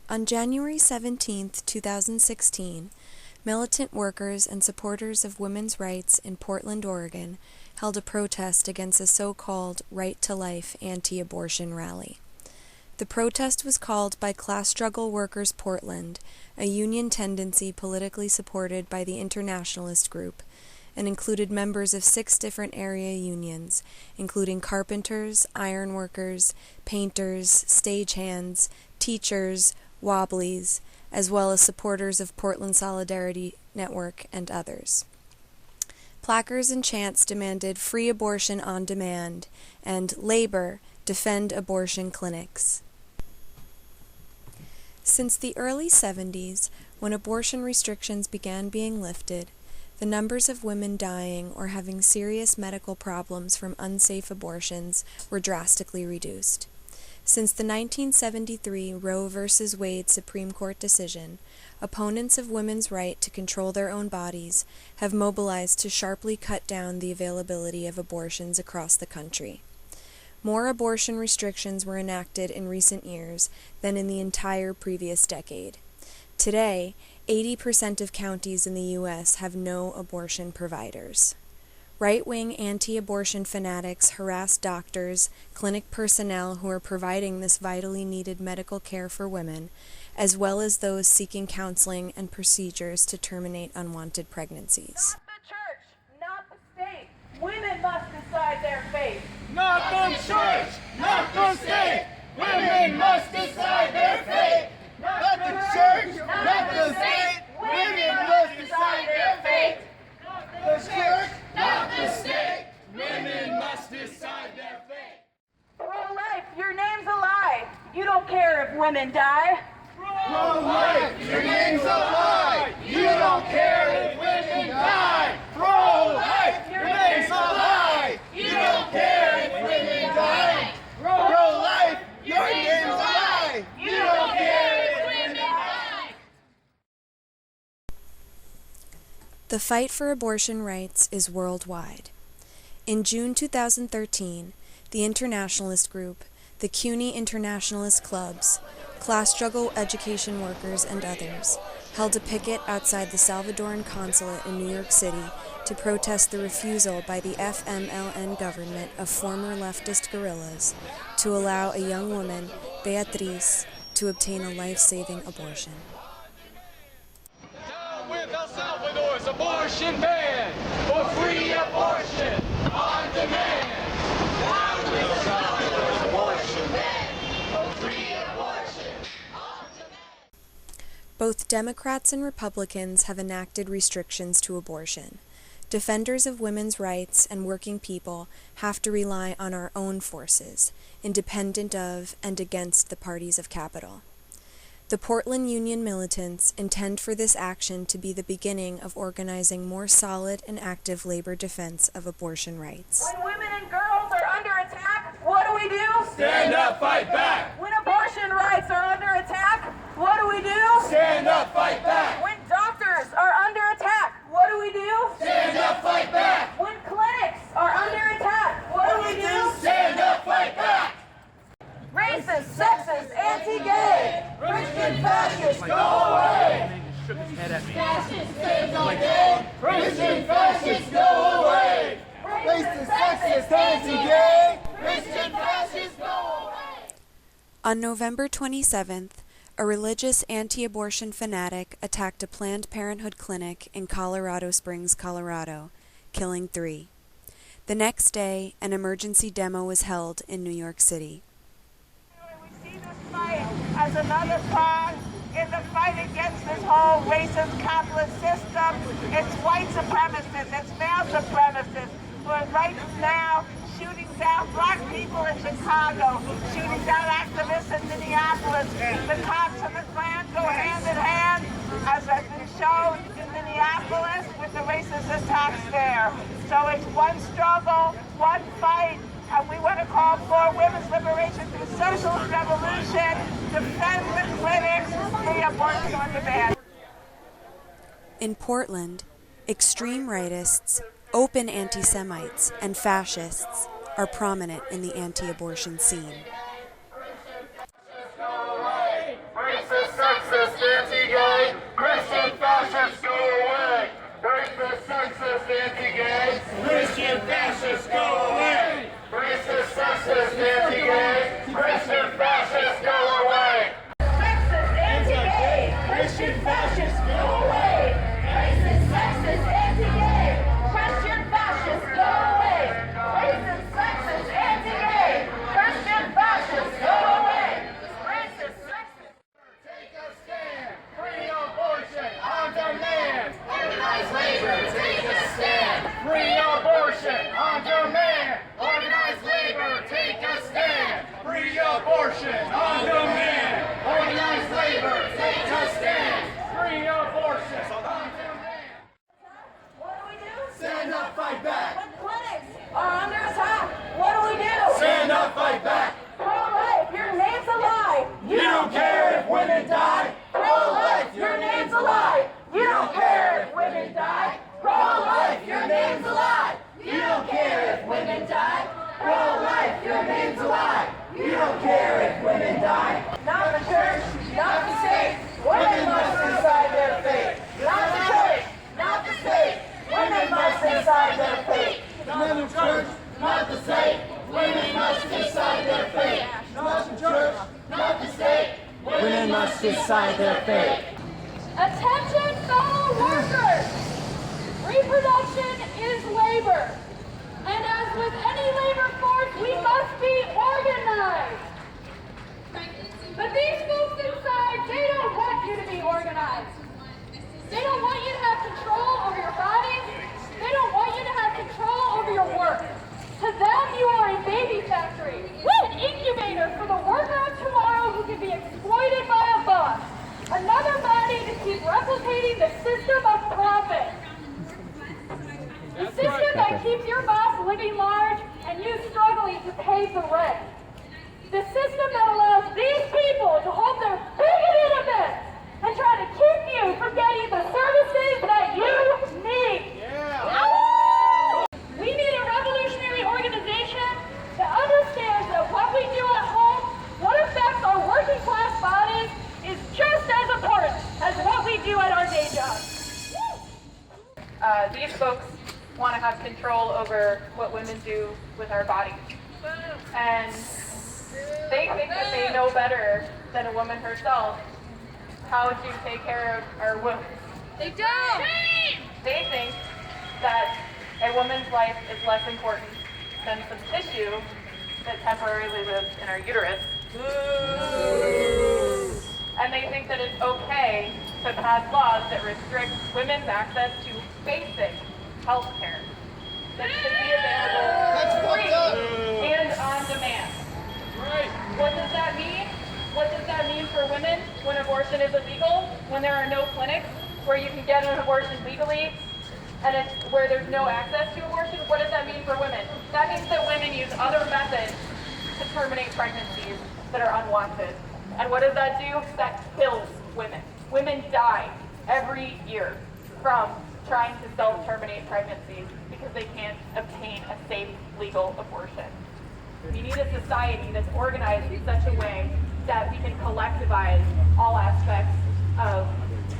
On January 17, 2016, militant workers and supporters of women's rights in Portland, Oregon, held a protest against a so-called Right to Life anti-abortion rally. The protest was called by Class Struggle Workers Portland, a union tendency politically supported by the Internationalist Group, and included members of 6 different area unions, including carpenters, ironworkers, painters, stagehands, teachers, wobblies, as well as supporters of Portland Solidarity Network and others. Placards and chants demanded free abortion on demand and labor, defend abortion clinics. Since the early 70s, when abortion restrictions began being lifted, the numbers of women dying or having serious medical problems from unsafe abortions were drastically reduced. Since the 1973 Roe v. Wade Supreme Court decision, opponents of women's right to control their own bodies have mobilized to sharply cut down the availability of abortions across the country. More abortion restrictions were enacted in recent years than in the entire previous decade. Today, 80% of counties in the U.S. have no abortion providers. Right-wing anti-abortion fanatics harass doctors, clinic personnel who are providing this vitally needed medical care for women, as well as those seeking counseling and procedures to terminate unwanted pregnancies. Not the church, not the state. Women must decide their fate. Not the church, not the state. Women must decide their fate. Not the church, not the state. Women must decide their fate. The church, not the state. Women must decide their fate. Pro-life, your name's a lie. You don't care if women die. Pro-life, your name's a lie. You don't care if women die. Pro-life, your name's a lie. You don't care if women die. Pro-life, your name's a lie. You don't care if women die. The fight for abortion rights is worldwide. In June 2013, the Internationalist Group, the CUNY Internationalist Clubs, Class Struggle Education Workers, and others held a picket outside the Salvadoran consulate in New York City to protest the refusal by the FMLN government of former leftist guerrillas to allow a young woman, Beatriz, to obtain a life-saving abortion. Down with El Salvador's abortion ban for free abortion on demand. Down with El Salvador's abortion ban for free abortion on demand. Both Democrats and Republicans have enacted restrictions to abortion. Defenders of women's rights and working people have to rely on our own forces, independent of and against the parties of capital. The Portland Union militants intend for this action to be the beginning of organizing more solid and active labor defense of abortion rights. When women and girls are under attack, what do? Stand up, fight back. When abortion rights are under attack, what do? Stand up, fight back. When doctors are under attack, what do? Stand up, fight back. When clinics are under attack, what do? Stand up, fight back. Racist, sexist, anti-gay. Christian fascists, go away. Fascists, stay away. Christian fascists, go away. Racist, sexist, anti-gay. Christian fascists, go away. On November 27th, a religious anti-abortion fanatic attacked a Planned Parenthood clinic in Colorado Springs, Colorado, killing 3. The next day, an emergency demo was held in New York City. We see this fight as another part in the fight against this whole racist capitalist system. It's white supremacists, it's male supremacists who are right now shooting down black people in Chicago, shooting down activists in Minneapolis. The cops and the Klan go hand in hand, as has been shown in Minneapolis with the racist attacks there. So it's one struggle, one fight, and we want to call for women's liberation through socialist revolution, defend the clinics, free abortion on demand. In Portland, extreme rightists, open anti-Semites, and fascists are prominent in the anti-abortion scene. Racist, sexist, anti-gay, Christian fascists go away. Racist, sexist, anti-gay, Christian fascists go away. Racist, sexist, anti-gay, Christian fascists go away. Sexist, anti-gay, Christian fascists go away. racist, sexist, anti-gay, Christian fascists go away. Racist, sexist, anti-gay, Christian fascists go away. Racist, sexist. Take a stand. Free abortion on demand. Organized labor, take a stand. Free abortion on demand. Organized labor, take a stand. Free abortion on demand. Organized labor, take a stand. Free abortion on demand. What do we do? Stand up, fight back. When clinics are under attack, what do we do? Stand up, fight back. Pro-life, your name's a lie. You don't care if women die. Pro-life, your name's a lie. You don't care if women die. Pro-life, your name's a lie. You don't care if women die. Pro-life, your name's a lie. You don't care if women die. Not the church, not the state. Women must decide their fate. Not the church, not the state. Women must decide their fate. Not the church, not the state. Women must decide their fate. Not the church, not the state. Women must decide their fate. Attention, fellow workers! Reproduction is labor. And as with any labor force, we must be organized. But these folks inside, they don't want you to be organized. They don't want you to have control over your bodies. They don't want you to have control over your work. To them, you are a baby factory, an incubator for the worker of tomorrow who can be exploited by a boss. Another body to keep replicating the system of profit. The system that keeps your boss living large and you struggling to pay the rent. The system that allows these people to hold their bigoted events and try to keep you from getting the services that you need. We need a revolutionary organization that understands that what we do at home, what affects our working class bodies, is just as important as what we do at our day jobs. These folks want to have control over what women do with our bodies. And they think that they know better than a woman herself how to take care of our wombs. They don't! They think that a woman's life is less important than some tissue that temporarily lives in our uterus. And they think that it's okay to pass laws that restrict women's access to basic health care that should be available free and on demand. What does that mean? What does that mean for women when abortion is illegal? When there are no clinics where you can get an abortion legally and it's where there's no access to abortion? What does that mean for women? That means that women use other methods to terminate pregnancies that are unwanted. And what does that do? That kills women. Women die every year from trying to self-terminate pregnancies because they can't obtain a safe, legal abortion. We need a society that's organized in such a way that we can collectivize all aspects of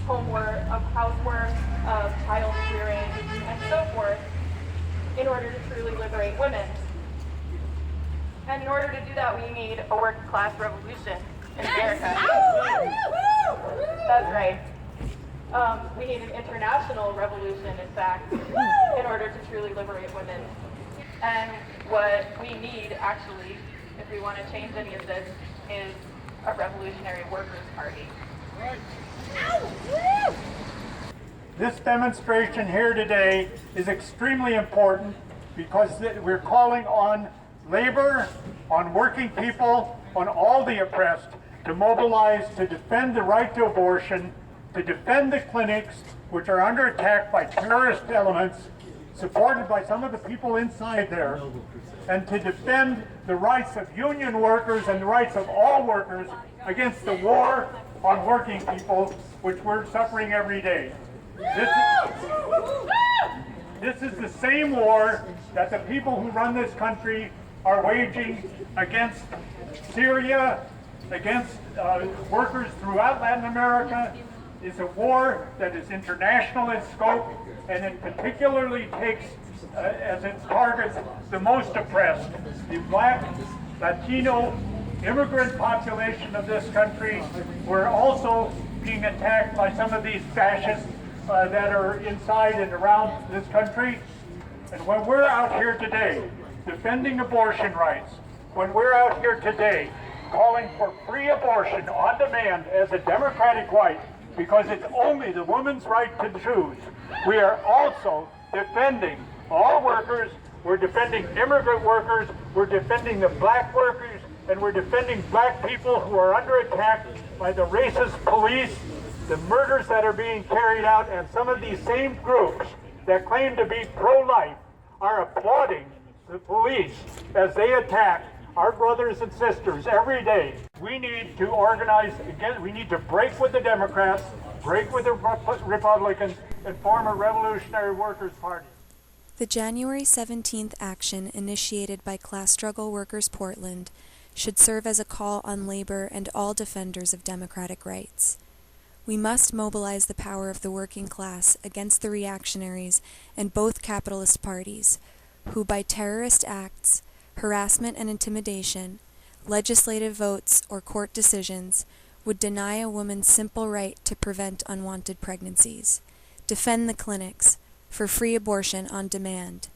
homework, of housework, of child rearing, and so forth in order to truly liberate women. And in order to do that, we need a working class revolution in America. That's right. We need an international revolution, in fact, in order to truly liberate women. And what we need, actually, if we want to change any of this, is a revolutionary workers' party. This demonstration here today is extremely important because we're calling on labor, on working people, on all the oppressed to mobilize to defend the right to abortion, to defend the clinics which are under attack by terrorist elements supported by some of the people inside there, and to defend the rights of union workers and the rights of all workers against the war on working people which we're suffering every day. This is the same war that the people who run this country are waging against Syria, against workers throughout Latin America is a war that is international in scope, and it particularly takes as its targets the most oppressed, the Black, Latino, immigrant population of this country, who are also being attacked by some of these fascists that are inside and around this country. And when we're out here today defending abortion rights, when we're out here today calling for free abortion on demand as a democratic right, because it's only the woman's right to choose, we are also defending all workers. We're defending immigrant workers, we're defending the black workers, and we're defending black people who are under attack by the racist police, the murders that are being carried out, and some of these same groups that claim to be pro-life are applauding the police as they attack our brothers and sisters every day. We need to organize again. We need to break with the Democrats, break with the Republicans, and form a Revolutionary Workers' Party. The January 17th action initiated by Class Struggle Workers Portland should serve as a call on labor and all defenders of democratic rights. We must mobilize the power of the working class against the reactionaries and both capitalist parties, who by terrorist acts, harassment and intimidation, legislative votes, or court decisions would deny a woman's simple right to prevent unwanted pregnancies, defend the clinics for free abortion on demand,